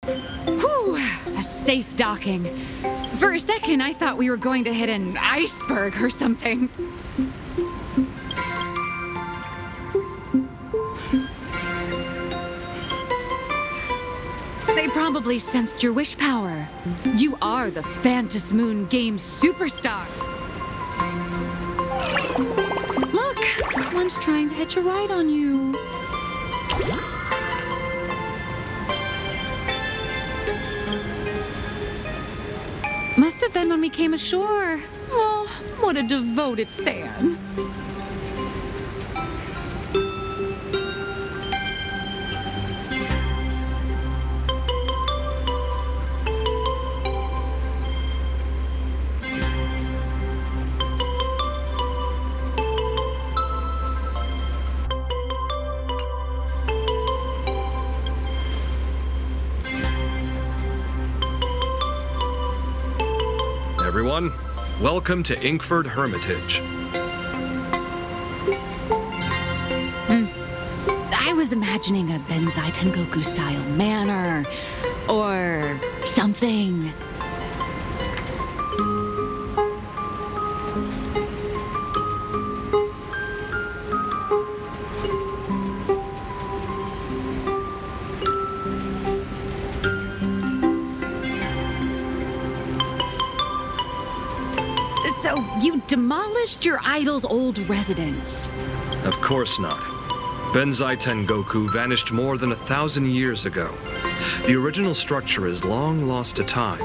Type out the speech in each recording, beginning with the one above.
Whew, a safe docking. For a second, I thought we were going to hit an iceberg or something. They probably sensed your wish power. You are the Phantas Moon Games superstar. Look, one's trying to hitch a ride on you. Must have been when we came ashore. Oh, what a devoted fan. Everyone, welcome to Inkford Hermitage. I was imagining a Benzai Tengoku style manor or something. So you demolished your idol's old residence? Of course not. Benzai Tengoku vanished more than 1,000 years ago. The original structure is long lost to time.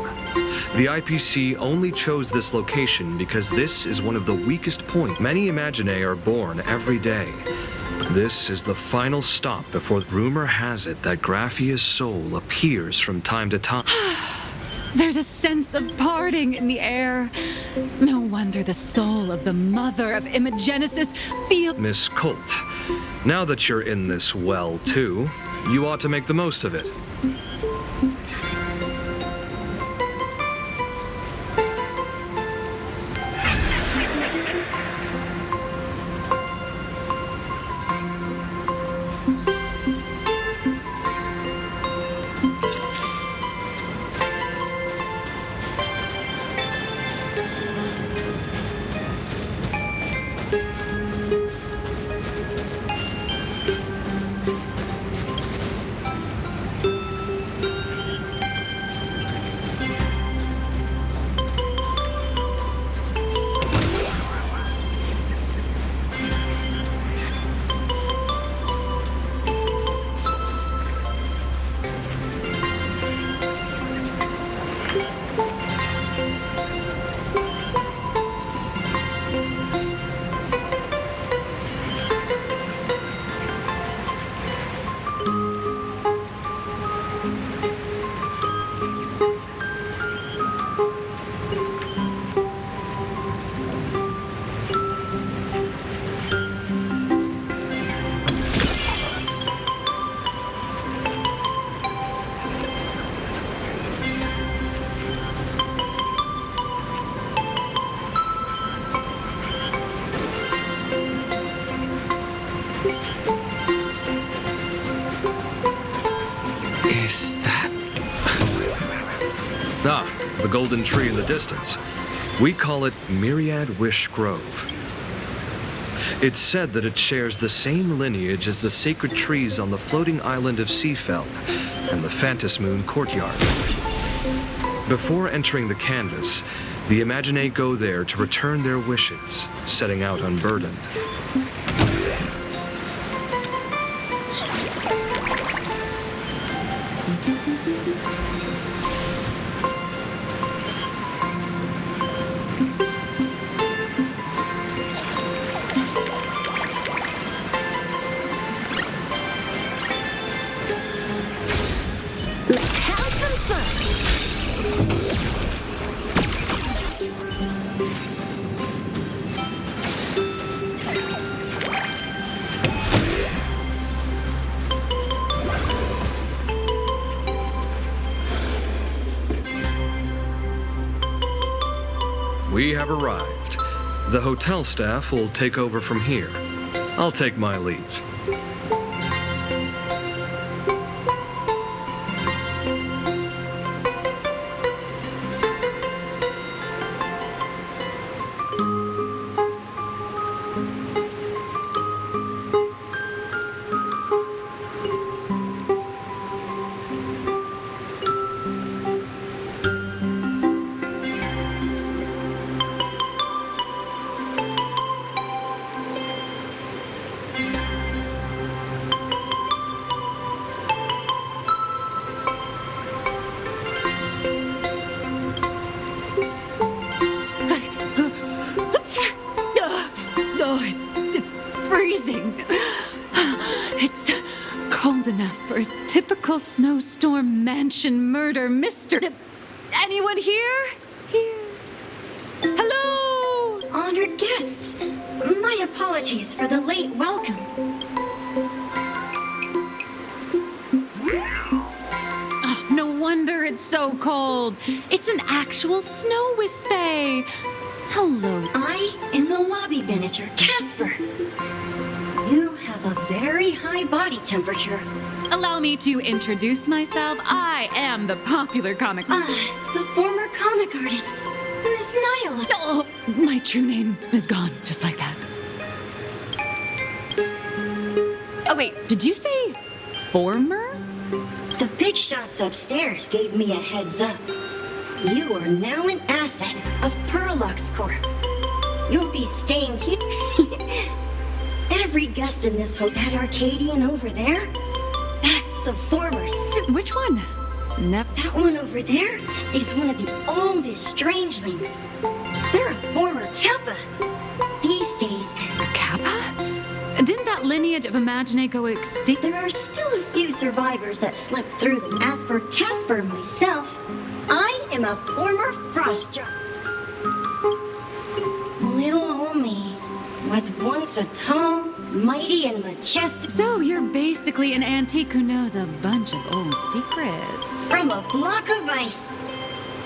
The IPC only chose this location because this is one of the weakest points. Many Imaginae are born every day. This is the final stop before rumor has it that Graphia's soul appears from time to time. There's a sense of parting in the air. No wonder the soul of the mother of Imagenesis feels... Miss Colt, now that you're in this well, too, you ought to make the most of it. The golden tree in the distance. We call it Myriad Wish Grove. It's said that it shares the same lineage as the sacred trees on the floating island of Seafeld and the Phantas Moon courtyard. Before entering the canvas, the Imaginae go there to return their wishes, setting out unburdened. We have arrived. The hotel staff will take over from here. I'll take my leave. enough for a typical snowstorm mansion murder mystery. Anyone here? Here. Hello? Honored guests, my apologies for the late welcome. Oh, no wonder it's so cold. It's an actual snow wispy. Hello. I am the lobby manager, Casper. You have a very high body temperature. Allow me to introduce myself. I am the popular comic. The former comic artist, Miss Nyla. Oh, my true name is gone, just like that. Oh, wait, did you say former? The big shots upstairs gave me a heads up. You are now an asset of Perlux Corp. You'll be staying here. Every guest in this hotel, that Arcadian over there, that's a former super. Which one? That one over there is one of the oldest strangelings. They're a former Kappa. These days, A Kappa? Didn't that lineage of Imagine go extinct? there are still a few survivors that slipped through them. As for Casper and myself, I am a former frost drop. Little old me was once a tall, mighty, and majestic So you're basically an antique who knows a bunch of old secrets. from a block of ice.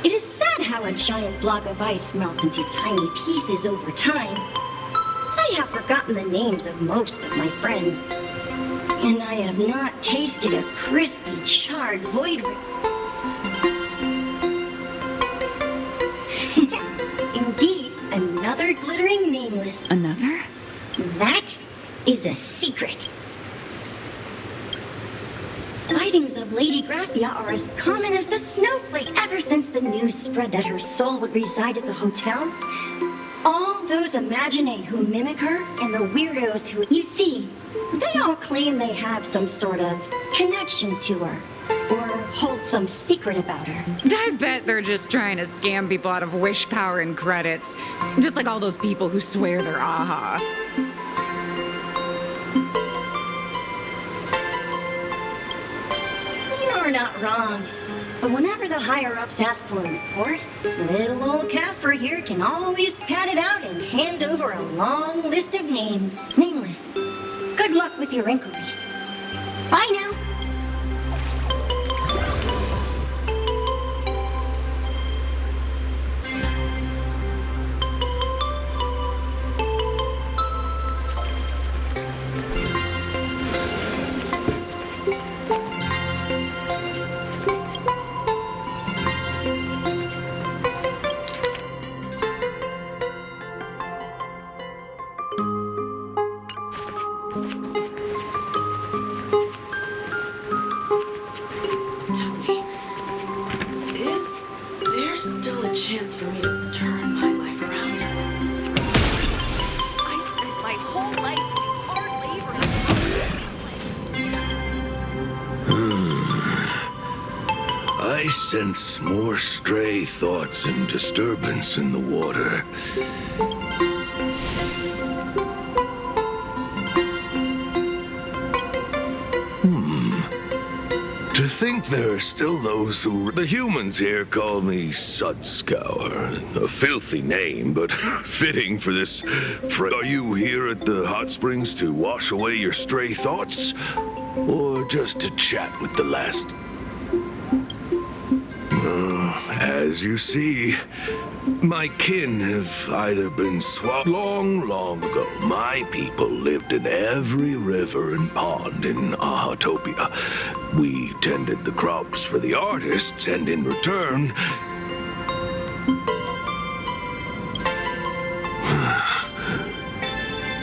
It is sad how a giant block of ice melts into tiny pieces over time. I have forgotten the names of most of my friends, and I have not tasted a crispy, charred void ring. Indeed, another glittering nameless. Another? That is a secret. Sightings of Lady Graphia are as common as the snowflake ever since the news spread that her soul would reside at the hotel. All those Imagine who mimic her and the weirdos who, you see, they all claim they have some sort of connection to her or hold some secret about her. I bet they're just trying to scam people out of wish power and credits. Just like all those people who swear they're AHA. You're not wrong. But whenever the higher-ups ask for a report, little old Casper here can always pad it out and hand over a long list of names. Nameless. Good luck with your inquiries. Bye now. Tell me, is there still a chance for me to turn my life around? I spent my whole life doing hard labor. I sense more stray thoughts and disturbance in the water. To think there are still those who... The humans here call me Sudscour. A filthy name, but fitting for this... Are you here at the hot springs to wash away your stray thoughts? Or just to chat with the last... As you see, my kin have either been swapped long, long ago. My people lived in every river and pond in Ahatopia. We tended the crops for the artists, and in return...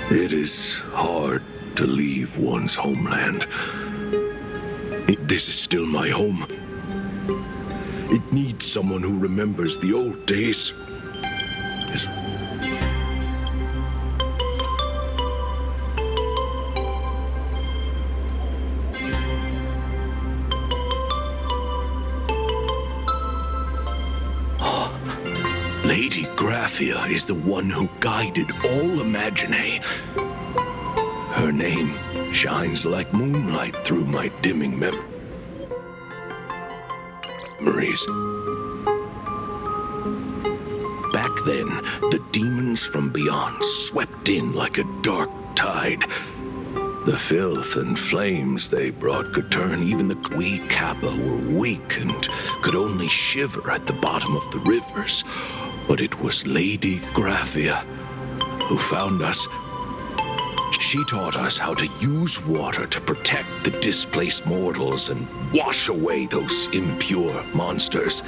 It is hard to leave one's homeland. This is still my home. It needs someone who remembers the old days. Lady Graphia is the one who guided all Imagine. Her name shines like moonlight through my dimming memories. Back then, the demons from beyond swept in like a dark tide. The filth and flames they brought could turn even the we Kappa were weak and could only shiver at the bottom of the rivers. But it was Lady Graphia who found us. She taught us how to use water to protect the displaced mortals and wash away those impure monsters.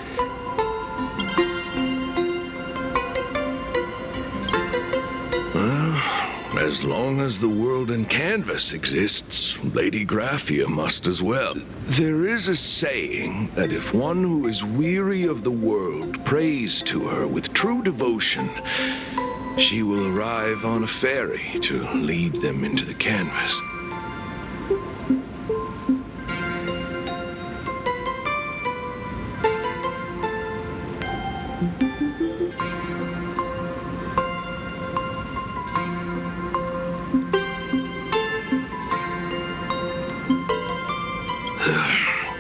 As long as the world in canvas exists, Lady Graphia must as well. There is a saying that if one who is weary of the world prays to her with true devotion, she will arrive on a ferry to lead them into the canvas.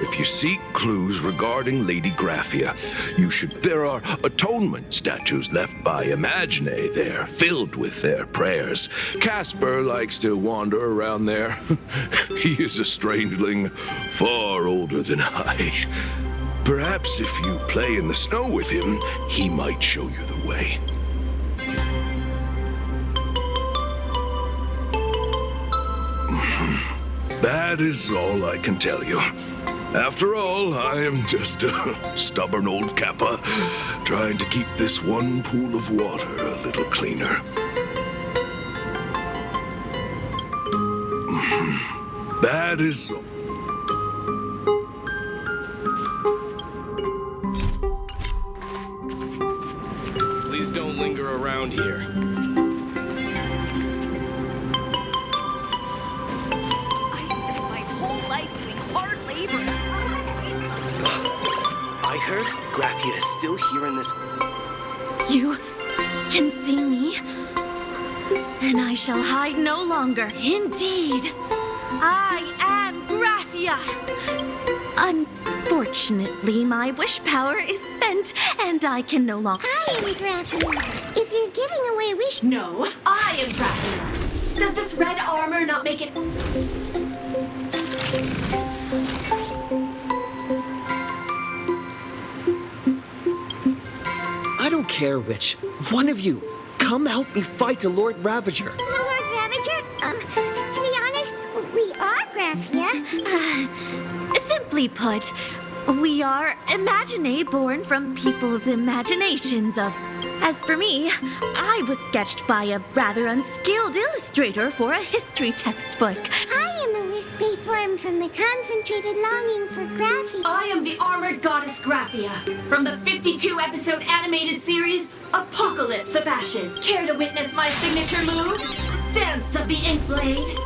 If you seek clues regarding Lady Graphia, you should. There are atonement statues left by Imagine there, filled with their prayers. Casper likes to wander around there. He is a strangeling far older than I. Perhaps if you play in the snow with him, he might show you the way. That is all I can tell you. After all, I am just a stubborn old Kappa, trying to keep this one pool of water a little cleaner. That is all. Please don't linger around here. I spent my whole life doing hard labor. I heard Graphia is still here in this... You can see me, and I shall hide no longer. Indeed, I am Graphia. Unfortunately, my wish power is spent, and I can no longer... I am Graphia. If you're giving away wish... No, I am Graphia. Does this red armor not make it... I don't care which. One of you, come help me fight a Lord Ravager. Lord Ravager? To be honest, we are Graphia. Simply put, we are Imagine born from people's imaginations of... As for me, I was sketched by a rather unskilled illustrator for a history textbook. I am a wispy form from the concentrated longing for Graphia. I am the armored goddess Graphia from the 52-episode animated series Apocalypse of Ashes. Care to witness my signature move? Dance of the Ink Blade.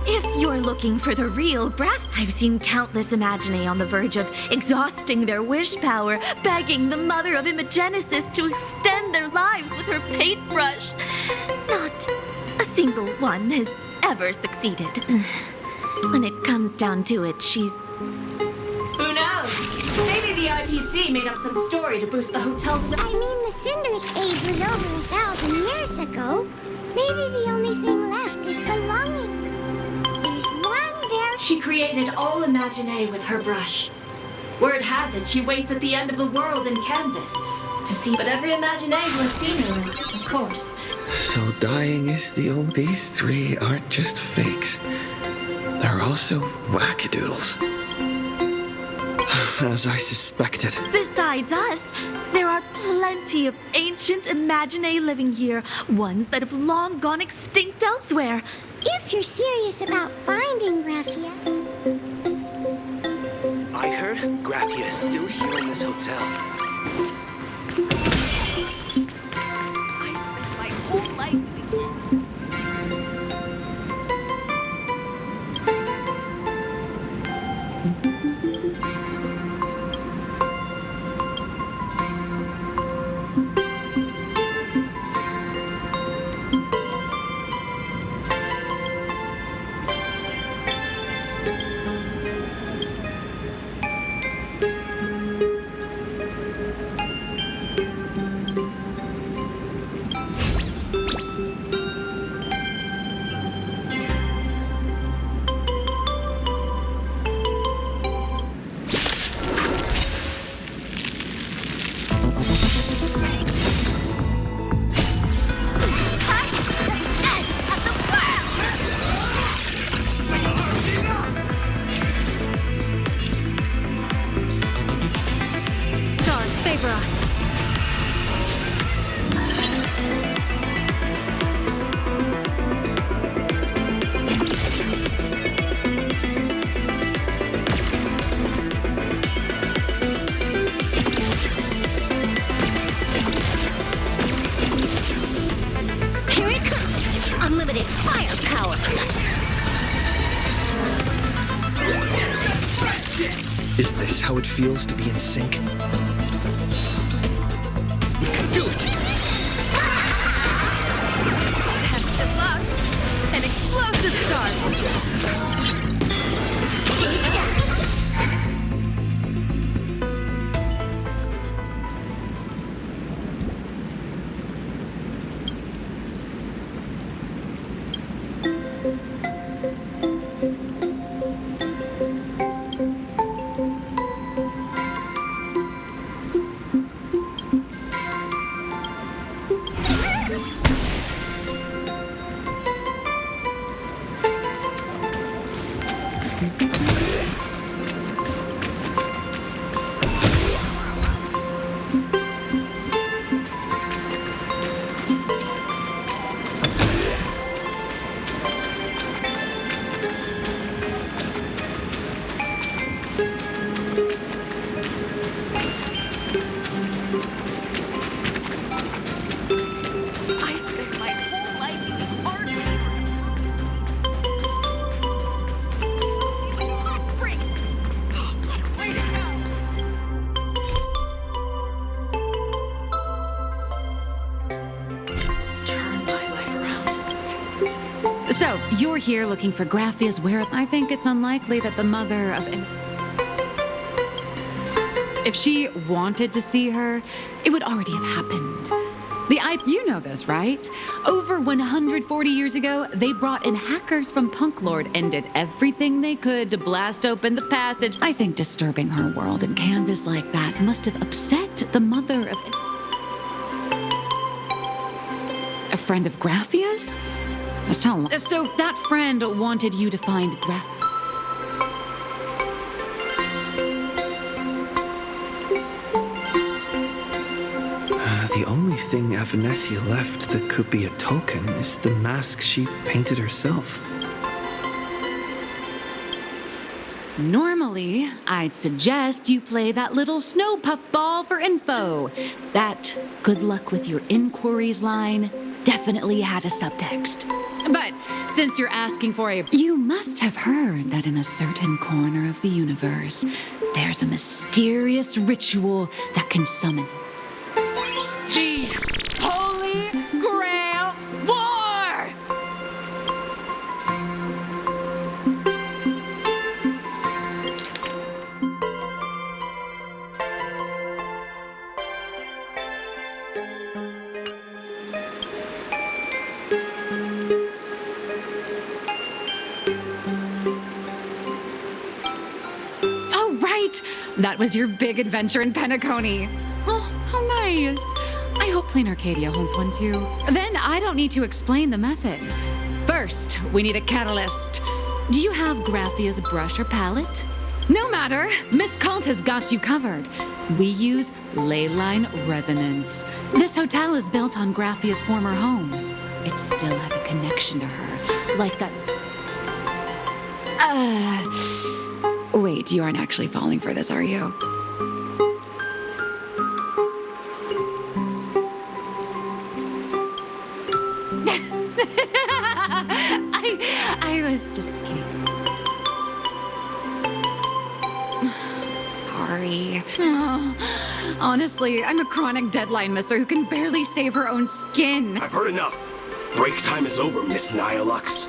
If you're looking for the real Graph, I've seen countless Imagine on the verge of exhausting their wish power, begging the mother of Imagenesis to extend their lives with her paintbrush. Not a single one has ever succeeded. When it comes down to it, she's... Who knows? Maybe the IPC made up some story to boost the hotel's... I mean, the Cinderic age was over 1,000 years ago. Maybe the only thing left is the longing. She created all Imagine with her brush. Word has it, she waits at the end of the world in canvas to see, but every Imagine who has seen her is, of course. So dying is the only... These three aren't just fakes. They're also wackadoodles. As I suspected. Besides us, there are plenty of ancient Imagine living here, ones that have long gone extinct elsewhere. If you're serious about finding Graphia... I heard Graphia is still here in this hotel. I spent my whole life doing this. Is this how it feels to be in sync? We can do it! Good luck. An explosive start. I spent my whole life doing hard labor. Hot springs. What a way to Turn my life around. So, you're here looking for Graphia's whereabouts. I think it's unlikely that the mother of... If she wanted to see her, it would already have happened. You know this, right? Over 140 years ago, they brought in hackers from Punk Lord and did everything they could to blast open the passage. I think disturbing her world in canvas like that must have upset the mother of... A friend of Graphia's? Just tell him. So that friend wanted you to find Graphia. The only thing Avanessia left that could be a token is the mask she painted herself. Normally, I'd suggest you play that little snow puff ball for info. That good luck with your inquiries line definitely had a subtext. But since you're asking for a... You must have heard that in a certain corner of the universe, there's a mysterious ritual that can summon the Holy Grail War! Oh, right! That was your big adventure in Penacony. Oh, how nice. I hope Plain Arcadia holds one too. Then I don't need to explain the method. First, we need a catalyst. Do you have Graphia's brush or palette? No matter, Miss Cult has got you covered. We use ley line resonance. This hotel is built on Graphia's former home. It still has a connection to her, like that... Wait, you aren't actually falling for this, are you? I was just kidding. Sorry. Oh, honestly, I'm a chronic deadline misser who can barely save her own skin. I've heard enough. Break time is over, Miss Nihilux.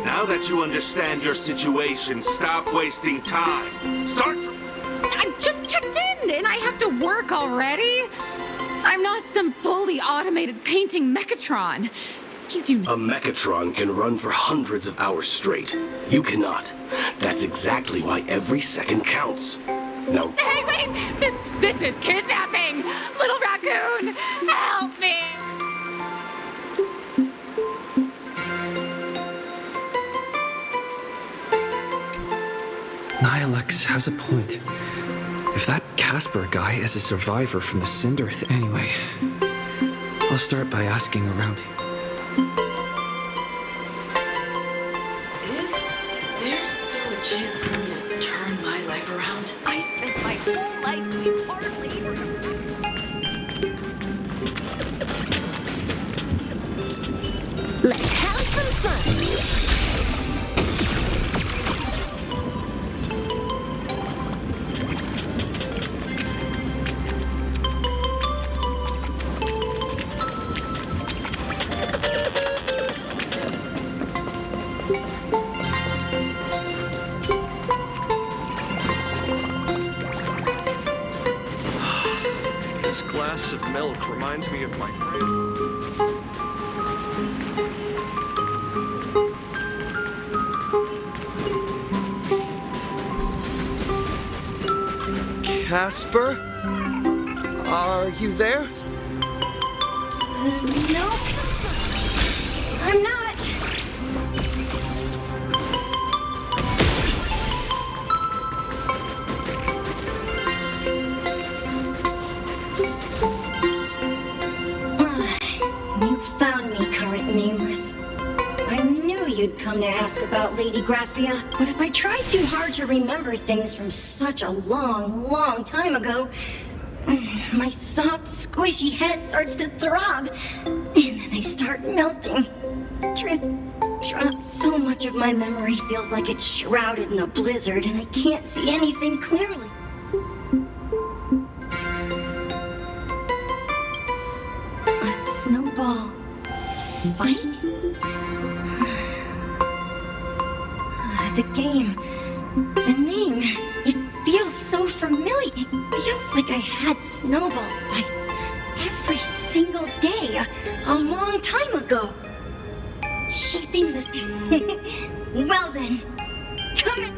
Now that you understand your situation, stop wasting time. Start... I just checked in, and I have to work already? I'm not some fully automated painting Mechatron. You do... A Mechatron can run for hundreds of hours straight. You cannot. That's exactly why every second counts. Now... Hey, wait! This is kidnapping! Little raccoon, help me! Nihilux has a point. If that Casper guy is a survivor from the Cinder anyway, I'll start by asking around. Is there still a chance for me to turn my life around? I spent my whole life doing hard labor. Let's have some fun. glass of milk reminds me of my grand... Casper? Are you there? No, I'm not. You found me, current nameless. I knew you'd come to ask about Lady Graphia, but if I try too hard to remember things from such a long, long time ago, my soft, squishy head starts to throb, and then I start melting. Drip, drop. So much of my memory feels like it's shrouded in a blizzard, and I can't see anything clearly. A snowball fight? The game, the name, it feels so familiar. It feels like I had snowball fights every single day a long time ago. Shaping this. Well then, come in.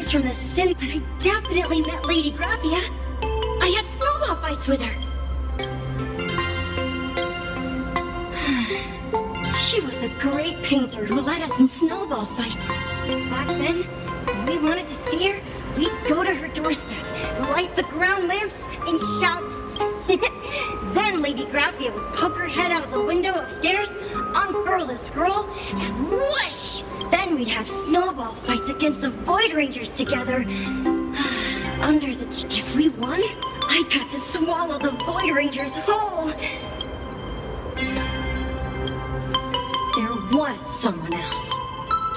friends from the city, but I definitely met Lady Graphia. I had snowball fights with her. She was a great painter who led us in snowball fights. Back then, when we wanted to see her, we'd go to her doorstep, light the ground lamps, and shout. Then Lady Graphia would poke her head out the window upstairs, unfurl the scroll, and whoosh! Then we'd have snowball fights against the Void Rangers together. Under the... If we won, I got to swallow the Void Rangers whole. There was someone else.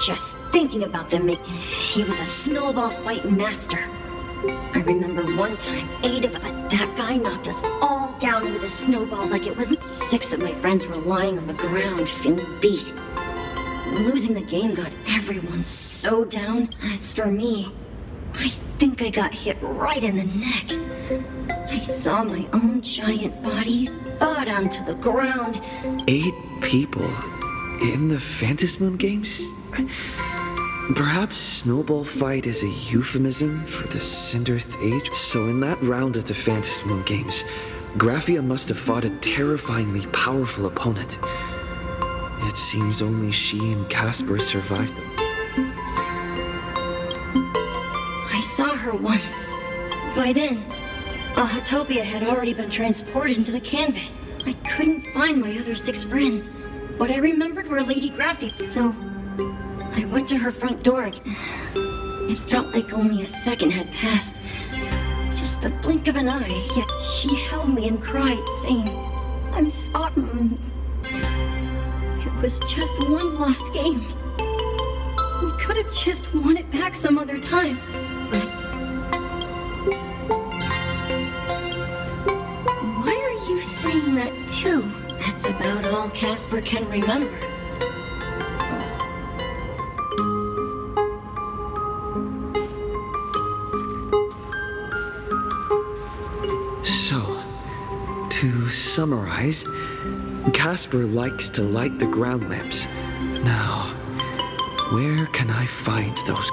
Just thinking about them, he was a snowball fight master. I remember one time, but that guy knocked us all down with his snowballs like it was 6 of my friends were lying on the ground feeling beat. Losing the game got everyone so down. As for me, I think I got hit right in the neck. I saw my own giant body thud onto the ground. 8 people in the Phantasmoon games? Perhaps Snowball Fight is a euphemism for the Cinderth Age? So in that round of the Phantasmoon games, Graphia must have fought a terrifyingly powerful opponent. It seems only she and Casper survived them. I saw her once. By then, Ahatopia had already been transported into the canvas. I couldn't find my other 6 friends, but I remembered where Lady Graphia, so I went to her front door. It felt like only a second had passed. Just the blink of an eye, yet she held me and cried, saying, "I'm sorry." It was just one lost game. We could have just won it back some other time, but... Why are you saying that too? That's about all Casper can remember. So, to summarize, Casper likes to light the ground lamps. Now, where can I find those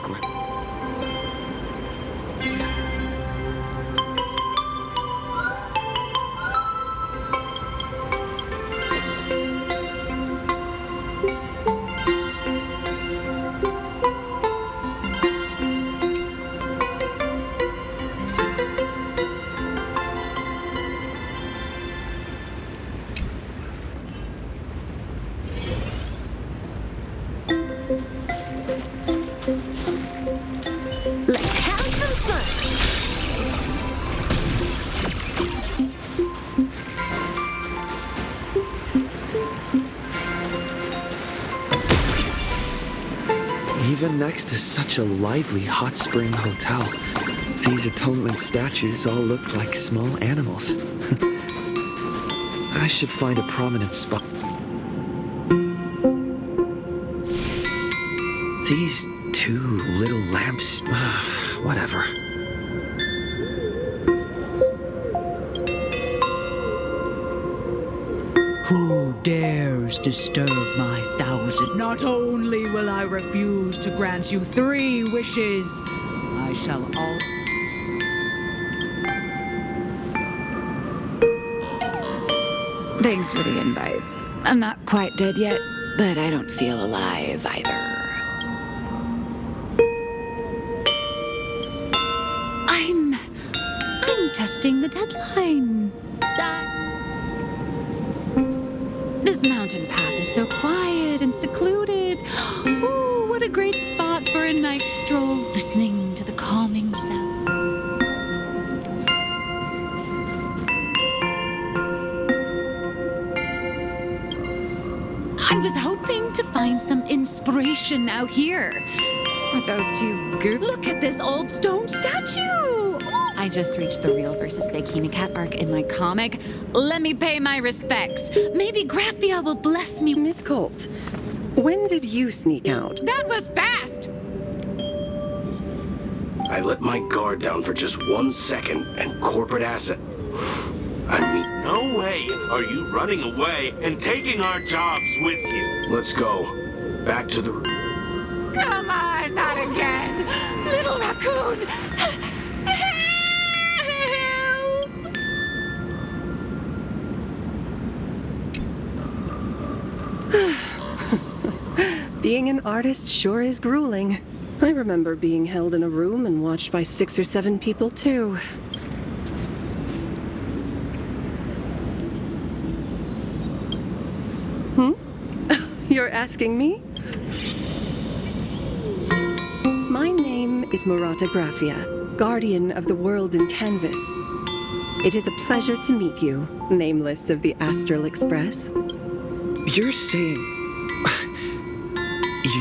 Let's have some fun! Even next to such a lively hot spring hotel, these atonement statues all look like small animals. I should find a prominent spot. These 2 little lamps, whatever. Who dares disturb my 1,000? Not only will I refuse to grant you 3 wishes, I shall all... Thanks for the invite. I'm not quite dead yet, but I don't feel alive either. I'm testing the deadline. This mountain path is so quiet and secluded. Ooh, what a great spot for a night stroll, listening to the calming sound. I was hoping to find some inspiration out here. With those 2 goops. Look at this old stone statue! I just reached the real versus fake Cat arc in my comic. Let me pay my respects. Maybe Graphia will bless me. Miss Colt, when did you sneak out? That was fast! I let my guard down for just 1 second, and corporate asset. I mean, no way are you running away and taking our jobs with you. Let's go. Back to the... Come on, not again. Little Rap raccoon! Being an artist sure is grueling. I remember being held in a room and watched by 6 or 7 people, too. You're asking me? My name is Murata Graphia, guardian of the world in canvas. It is a pleasure to meet you, nameless of the Astral Express. You're saying...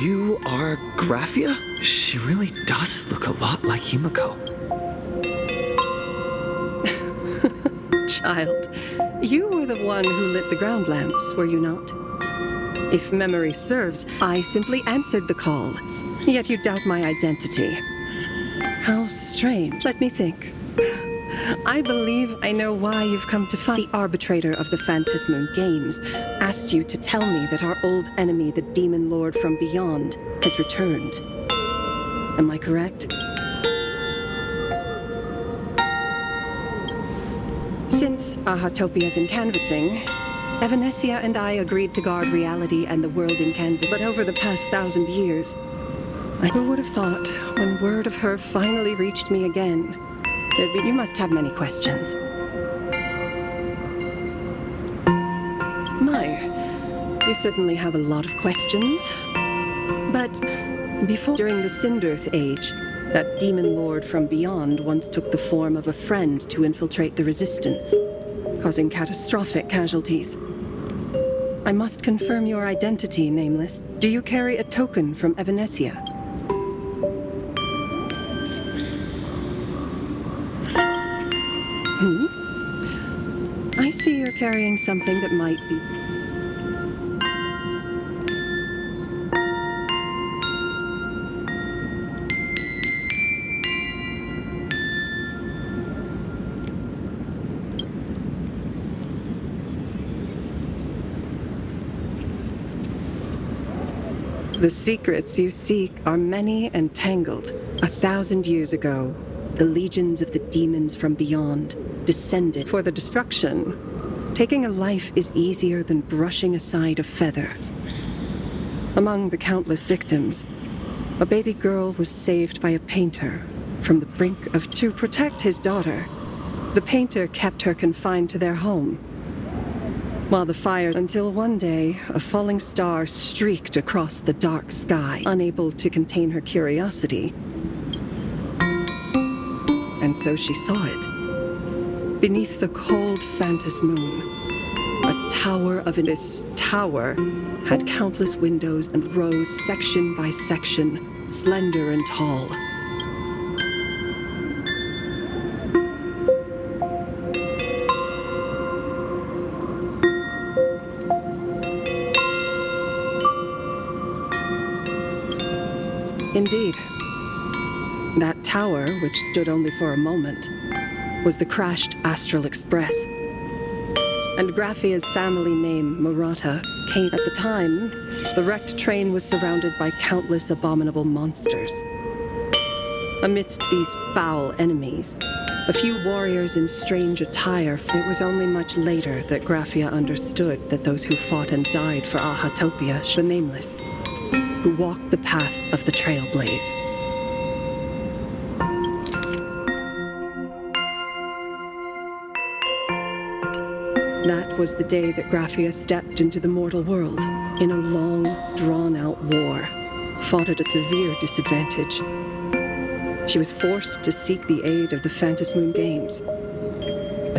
you are Graphia? She really does look a lot like Himiko. Child, you were the one who lit the ground lamps, were you not? If memory serves, I simply answered the call, yet you doubt my identity. How strange. Let me think. I believe I know why you've come to fight. The arbitrator of the Phantasmoon Games asked you to tell me that our old enemy, the Demon Lord from Beyond, has returned. Am I correct? Since Ahatopia's in canvassing, Evanesia and I agreed to guard reality and the world in canvas. But over the past 1,000 years, who would have thought, when word of her finally reached me again, you must have many questions. My, you certainly have a lot of questions. But during the Sindirth Age, that demon lord from beyond once took the form of a friend to infiltrate the resistance, causing catastrophic casualties. I must confirm your identity, Nameless. Do you carry a token from Evanesia? I see you're carrying something that might be... The secrets you seek are many and tangled. 1,000 years ago, the legions of the demons from beyond descended for the destruction. Taking a life is easier than brushing aside a feather. Among the countless victims, a baby girl was saved by a painter from the brink of... To protect his daughter, the painter kept her confined to their home. While the fire... Until one day, a falling star streaked across the dark sky, unable to contain her curiosity. And so she saw it. Beneath the cold phantasmoon, a tower of... This tower had countless windows and rose section by section, slender and tall. Indeed. That tower, which stood only for a moment, was the crashed Astral Express. And Graphia's family name, Murata, came... At the time, the wrecked train was surrounded by countless abominable monsters. Amidst these foul enemies, a few warriors in strange attire... It was only much later that Graphia understood that those who fought and died for Ahatopia, the Nameless, who walked the path of the Trailblaze. That was the day that Graphia stepped into the mortal world in a long, drawn-out war, fought at a severe disadvantage. She was forced to seek the aid of the Phantasmoon Games,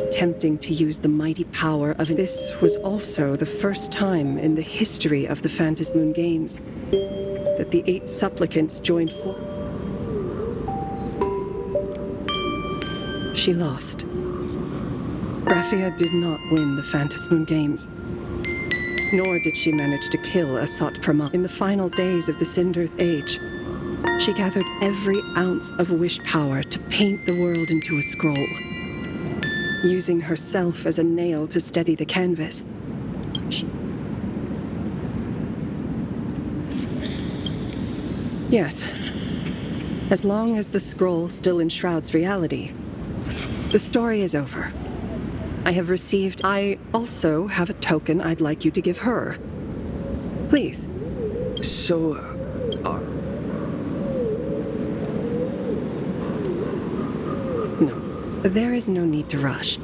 attempting to use the mighty power of... This was also the first time in the history of the Phantasmoon Games that the 8 supplicants joined forces. She lost. Graphia did not win the Phantasmoon Games, nor did she manage to kill Asat Prama. In the final days of the Sindirth Age, she gathered every ounce of wish power to paint the world into a scroll, using herself as a nail to steady the canvas. Yes, As long as the scroll still enshrouds reality, the story is over. I also have a token I'd like you to give her. Please. So, No, there is no need to rush.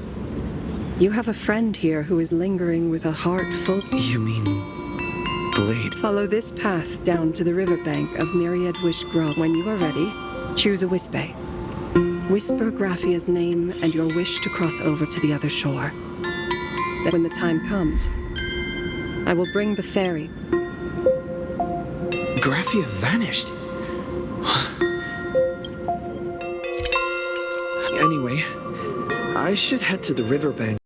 You have a friend here who is lingering with a heart full... you mean... Blade? Follow this path down to the riverbank of Myriad Wish Grove. When you are ready, choose a Wispe. Whisper Graphia's name and your wish to cross over to the other shore. That when the time comes, I will bring the ferry. Graphia vanished. Anyway, I should head to the riverbank.